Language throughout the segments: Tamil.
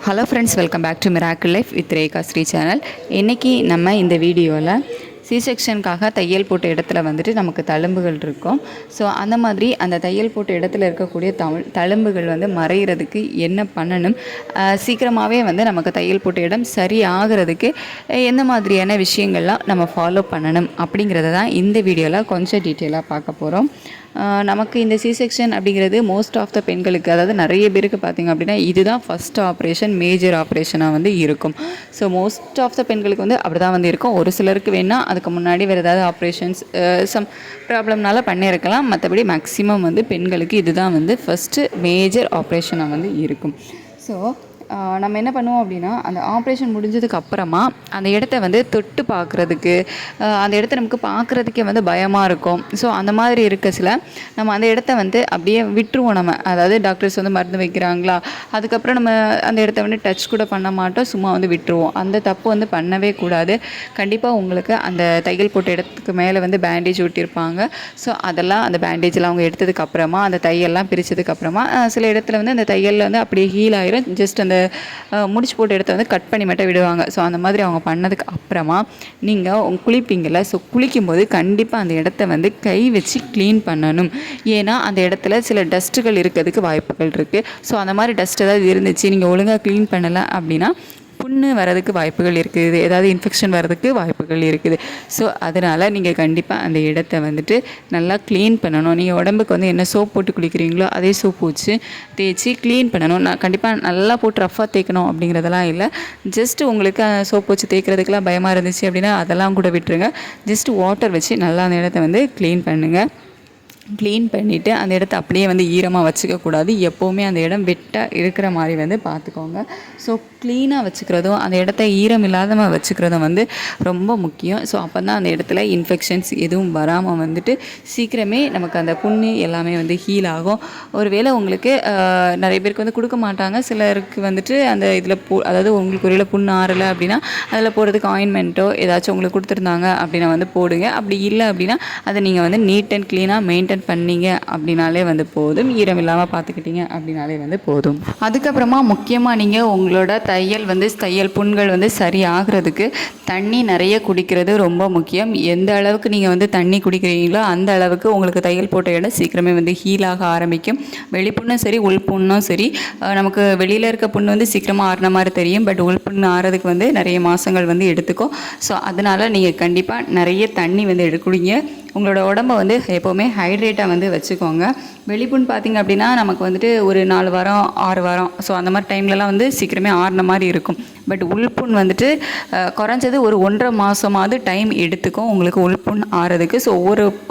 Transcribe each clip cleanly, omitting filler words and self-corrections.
Hello friends, welcome back to miracle life with Rekha Sri channel. இன்றைக்கி நம்ம இந்த வீடியோவில் செக்ஷனுக்காக தையல் போட்ட இடத்துல வந்துட்டு நமக்கு தழும்புகள் இருக்கும். ஸோ அந்த மாதிரி அந்த தையல் போட்ட இடத்துல இருக்கக்கூடிய தழும்புகள் வந்து மறைகிறதுக்கு என்ன பண்ணணும், சீக்கிரமாகவே வந்து நமக்கு தையல் போட்ட இடம் சரி ஆகிறதுக்கு எந்த மாதிரியான விஷயங்கள்லாம் நம்ம ஃபாலோ பண்ணணும் அப்படிங்கிறத தான் இந்த வீடியோவில் கொஞ்சம் டீட்டெயிலாக பார்க்க போகிறோம். நமக்கு இந்த செக்ஷன் அப்படிங்கிறது மோஸ்ட் ஆஃப் த பெண்களுக்கு, அதாவது நிறைய பேருக்கு பார்த்திங்க அப்படின்னா இதுதான் ஃபஸ்ட் ஆப்ரேஷன், மேஜர் ஆப்ரேஷனாக வந்து இருக்கும். ஸோ மோஸ்ட் ஆஃப் த பெண்களுக்கு வந்து அப்படி தான் வந்து இருக்கும். ஒரு சிலருக்கு வேணால் அதுக்கு முன்னாடி வேறு ஏதாவது ஆப்ரேஷன்ஸ் சம் ப்ராப்ளம்னால பண்ணியிருக்கலாம். மற்றபடி மேக்ஸிமம் வந்து பெண்களுக்கு இதுதான் வந்து ஃபஸ்ட்டு மேஜர் ஆப்ரேஷனாக வந்து இருக்கும். ஸோ நம்ம என்ன பண்ணுவோம் அப்படின்னா, அந்த ஆப்ரேஷன் முடிஞ்சதுக்கு அப்புறமா அந்த இடத்த வந்து தொட்டு பார்க்குறதுக்கு, அந்த இடத்த நமக்கு பார்க்குறதுக்கே வந்து பயமாக இருக்கும். ஸோ அந்த மாதிரி இருக்க சில நம்ம அந்த இடத்த வந்து அப்படியே விட்டுருவோம். நம்ம அதாவது டாக்டர்ஸ் வந்து மருந்து வைக்கிறாங்களா, அதுக்கப்புறம் நம்ம அந்த இடத்த வந்து டச் கூட பண்ண மாட்டோம், சும்மா வந்து விட்டுருவோம். அந்த தப்பு வந்து பண்ணவே கூடாது. கண்டிப்பாக உங்களுக்கு அந்த தையல் போட்ட இடத்துக்கு மேலே வந்து பேண்டேஜ் ஒட்டியிருப்பாங்க. ஸோ அதெல்லாம் அந்த பேண்டேஜெலாம் அவங்க எடுத்ததுக்கப்புறமா, அந்த தையெல்லாம் பிரித்ததுக்கப்புறமா சில இடத்துல வந்து அந்த தையலில் வந்து அப்படியே ஹீல் ஆயிரும். ஜஸ்ட் அந்த முடிச்சு போட்ட இடத்த வந்து கட் பண்ணி மட்டும் விடுவாங்க. ஸோ அந்த மாதிரி அவங்க பண்ணதுக்கு அப்புறமா நீங்கள் குளிப்பீங்கள்ல, ஸோ குளிக்கும்போது கண்டிப்பாக அந்த இடத்த வந்து கை வச்சு க்ளீன் பண்ணணும். ஏன்னா அந்த இடத்துல சில டஸ்ட்டுகள் இருக்கிறதுக்கு வாய்ப்புகள் இருக்குது. ஸோ அந்த மாதிரி டஸ்ட் ஏதாவது இருந்துச்சு, நீங்கள் ஒழுங்காக க்ளீன் பண்ணலை அப்படின்னா புண்ணு வரதுக்கு வாய்ப்புகள் இருக்குது, ஏதாவது இன்ஃபெக்ஷன் வரதுக்கு வாய்ப்புகள் இருக்குது. ஸோ அதனால் நீங்கள் கண்டிப்பாக அந்த இடத்த வந்துட்டு நல்லா க்ளீன் பண்ணணும். நீங்கள் உடம்புக்கு வந்து என்ன சோப் போட்டு குளிக்கிறீங்களோ அதே சோப்பு வச்சு தேய்ச்சி க்ளீன் பண்ணணும். நான் கண்டிப்பாக நல்லா போட்டு ரஃப்பாக தேய்க்கணும் அப்படிங்கிறதெல்லாம் இல்லை. ஜஸ்ட்டு உங்களுக்கு சோப்பு வச்சு தேய்க்கிறதுக்கெலாம் பயமாக இருந்துச்சு அப்படின்னா அதெல்லாம் கூட விட்டுருங்க. ஜஸ்ட்டு வாட்டர் வச்சு நல்லா அந்த இடத்த வந்து க்ளீன் பண்ணுங்கள். க்ளீன் பண்ணிவிட்டு அந்த இடத்த அப்படியே வந்து ஈரமாக வச்சுக்கக்கூடாது. எப்போவுமே அந்த இடம் வெட்டாக இருக்கிற மாதிரி வந்து பார்த்துக்கோங்க. ஸோ க்ளீனாக வச்சுக்கிறதும் அந்த இடத்த ஈரம் இல்லாதமாக வச்சுக்கிறதும் வந்து ரொம்ப முக்கியம். ஸோ அப்போ தான் அந்த இடத்துல இன்ஃபெக்ஷன்ஸ் எதுவும் வராமல் வந்துட்டு சீக்கிரமே நமக்கு அந்த புண்ணு எல்லாமே வந்து ஹீல் ஆகும். ஒருவேளை உங்களுக்கு நிறைய பேருக்கு வந்து கொடுக்க மாட்டாங்க. சிலருக்கு வந்துட்டு அந்த இதில் அதாவது உங்களுக்கு ஒருவேளை புண்ணு ஆறலை அப்படின்னா அதில் போடுறதுக்கு ஆயின்மெண்ட்டோ ஏதாச்சும் உங்களுக்கு கொடுத்துருந்தாங்க அப்படின்னா வந்து போடுங்க. அப்படி இல்லை அப்படின்னா அதை நீங்கள் வந்து நீட் அண்ட் க்ளீனாக மெயின்டைன் பண்ணீங்க அப்படின்னாலே வந்து போதும். ஈரம் இல்லாமல் பார்த்துக்கிட்டீங்க அப்படின்னாலே வந்து போதும். அதுக்கப்புறமா முக்கியமாக நீங்கள் உங்களோட தையல் புண்கள் வந்து சரி ஆகிறதுக்கு தண்ணி நிறைய குடிக்கிறது ரொம்ப முக்கியம். எந்த அளவுக்கு நீங்கள் வந்து தண்ணி குடிக்கிறீங்களோ அந்த அளவுக்கு உங்களுக்கு தையல் போட்ட இடம் சீக்கிரமே வந்து ஹீலாக ஆரம்பிக்கும். வெளிப்புண்ணும் சரி உள்புண்ணும் சரி, நமக்கு வெளியில் இருக்க புண்ணு வந்து சீக்கிரமாக ஆறின மாதிரி தெரியும். பட் உள்புண்ணு ஆறதுக்கு வந்து நிறைய மாதங்கள் வந்து எடுத்துக்கும். ஸோ அதனால் நீங்கள் கண்டிப்பாக நிறைய தண்ணி வந்து குடிங்க. உங்களோட உடம்பை வந்து எப்போவுமே ஹைட்ரேட்டாக வந்து வச்சுக்கோங்க. வெளிப்புண் பார்த்திங்க அப்படின்னா நமக்கு வந்துட்டு ஒரு 4 வாரம் 6 வாரம் ஸோ அந்த மாதிரி டைம்லலாம் வந்து சீக்கிரமே ஆறின மாதிரி இருக்கும். பட் உள்புண் வந்துட்டு குறைஞ்சது ஒரு 1.5 மாதமாவது டைம் எடுத்துக்கும் உங்களுக்கு உள்புண் ஆறதுக்கு. ஸோ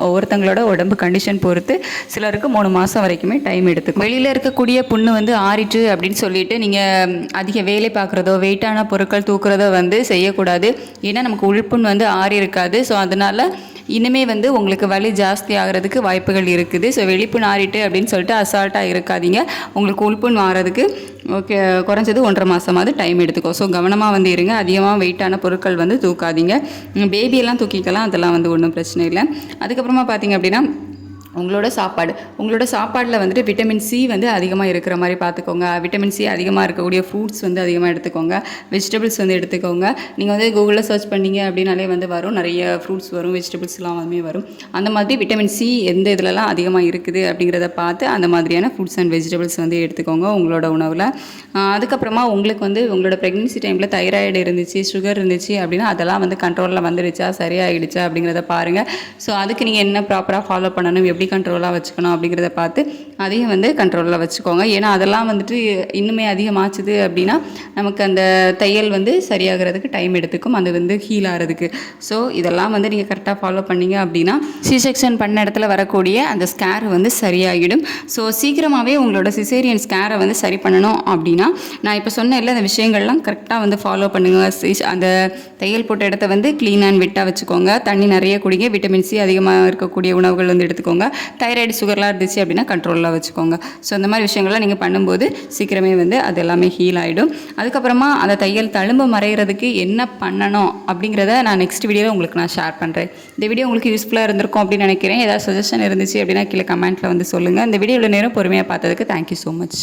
ஒவ்வொருத்தங்களோட உடம்பு கண்டிஷன் பொறுத்து சிலருக்கு 3 மாதம் வரைக்குமே டைம் எடுத்துக்கும். வெளியில் இருக்கக்கூடிய புண்ணு வந்து ஆறிட்டு அப்படின்னு சொல்லிட்டு நீங்கள் அதிக வேலை பார்க்குறதோ வெயிட்டான பொருட்கள் தூக்குறதோ வந்து செய்யக்கூடாது. ஏன்னா நமக்கு உள்புண் வந்து ஆறி இருக்காது. ஸோ அதனால் இனிமே வந்து உங்களுக்கு வலி ஜாஸ்தி ஆகிறதுக்கு வாய்ப்புகள் இருக்குது. ஸோ வெளிப்புண் ஆறிட்டு அப்படின்னு சொல்லிட்டு அசால்ட்டாக இருக்காதீங்க. உங்களுக்கு உள்புண் ஆறதுக்கு குறைஞ்சது 1.5 மாதமாவது டைம் எடுத்துக்கோ. ஸோ கவனமாக வந்து இருங்க. அதிகமாக வெயிட்டான பொருட்கள் வந்து தூக்காதீங்க. பேபியெல்லாம் தூக்கிக்கலாம், அதெல்லாம் வந்து ஒன்றும் பிரச்சனை இல்லை. அதுக்கப்புறமா பார்த்திங்க அப்படின்னா உங்களோட சாப்பாடில் வந்துட்டு விட்டமின் சி வந்து அதிகமாக இருக்கிற மாதிரி பார்த்துக்கோங்க. விட்டமின் சி அதிகமாக இருக்கக்கூடிய ஃப்ரூட்ஸ் வந்து அதிகமாக எடுத்துக்கோங்க. வெஜிடபிள்ஸ் வந்து எடுத்துக்கோங்க. நீங்கள் வந்து கூகுளில் சர்ச் பண்ணிங்க அப்படின்னாலே வந்து வரும், நிறைய ஃப்ரூட்ஸ் வரும், வெஜிடபிள்ஸ்லாம் வந்து வரும். அந்த மாதிரி விட்டமின் சி எந்த இதிலலாம் அதிகமாக இருக்குது அப்படிங்கிறத பார்த்து அந்த மாதிரியான ஃப்ரூட்ஸ் அண்ட் வெஜிடபிள்ஸ் வந்து எடுத்துக்கோங்க உங்களோட உணவில். அதுக்கப்புறமா உங்களுக்கு வந்து உங்களோட ப்ரெக்னென்சி டைமில் தைராய்டு இருந்துச்சு, சுகர் இருந்துச்சு அப்படின்னா அதெல்லாம் வந்து கண்ட்ரோலில் வந்துடுச்சா, சரியாகிடுச்சா அப்படிங்கிறத பாருங்கள். ஸோ அதுக்கு நீங்கள் என்ன ப்ராப்பராக ஃபாலோ பண்ணணும், எப்படி கண்ட்ரோலாக வச்சுக்கணும் அப்படிங்கிறத பார்த்து அதையும் வந்து கண்ட்ரோலில் வச்சுக்கோங்க. ஏன்னா அதெல்லாம் வந்துட்டு இன்னுமே அதிகமாச்சுது அப்படின்னா நமக்கு அந்த தையல் வந்து சரியாகிறதுக்கு டைம் எடுத்துக்கும், அது வந்து ஹீல் ஆகிறதுக்கு. ஸோ இதெல்லாம் வந்து நீங்கள் கரெக்டாக ஃபாலோ பண்ணிங்க அப்படின்னா செக்ஷன் பண்ண இடத்துல வரக்கூடிய அந்த ஸ்கேர் வந்து சரியாகிடும். ஸோ சீக்கிரமாகவே உங்களோட சிசேரியன் ஸ்கேரை வந்து சரி பண்ணணும் அப்படின்னா நான் இப்போ சொன்ன இல்லை அந்த விஷயங்கள்லாம் கரெக்டாக வந்து ஃபாலோ பண்ணுங்கள். அந்த தையல் போட்ட இடத்த வந்து க்ளீன் அண்ட் வெட்டாக வச்சுக்கோங்க. தண்ணி நிறைய குடிங்க. விட்டமின் சி அதிகமாக இருக்கக்கூடிய உணவுகள் வந்து எடுத்துக்கோங்க. தைராய்டு சுகர்லாம் இருந்துச்சு அப்படின்னா கண்ட்ரோலில் வச்சுக்கோங்க. ஸோ இந்த மாதிரி விஷயங்கள்லாம் நீங்கள் பண்ணும்போது சீக்கிரமே வந்து அது எல்லாமே ஹீல் ஆகிடும். அதுக்கப்புறமா அந்த தையல் தழும்பு மறைகிறதுக்கு என்ன பண்ணணும் அப்படிங்கிறத நான் நெக்ஸ்ட் வீடியோவில் உங்களுக்கு நான் ஷேர் பண்ணுறேன். இந்த வீடியோ உங்களுக்கு யூஸ்ஃபுல்லாக இருந்திருக்கும் அப்படின்னு நினைக்கிறேன். ஏதாவது சஜஷன் இருந்துச்சு அப்படின்னா கீழே கமெண்ட்டில் வந்து சொல்லுங்கள். இந்த வீடியோவில் நேரம் பொறுமையாக பார்த்ததுக்கு தேங்க்யூ ஸோ மச்.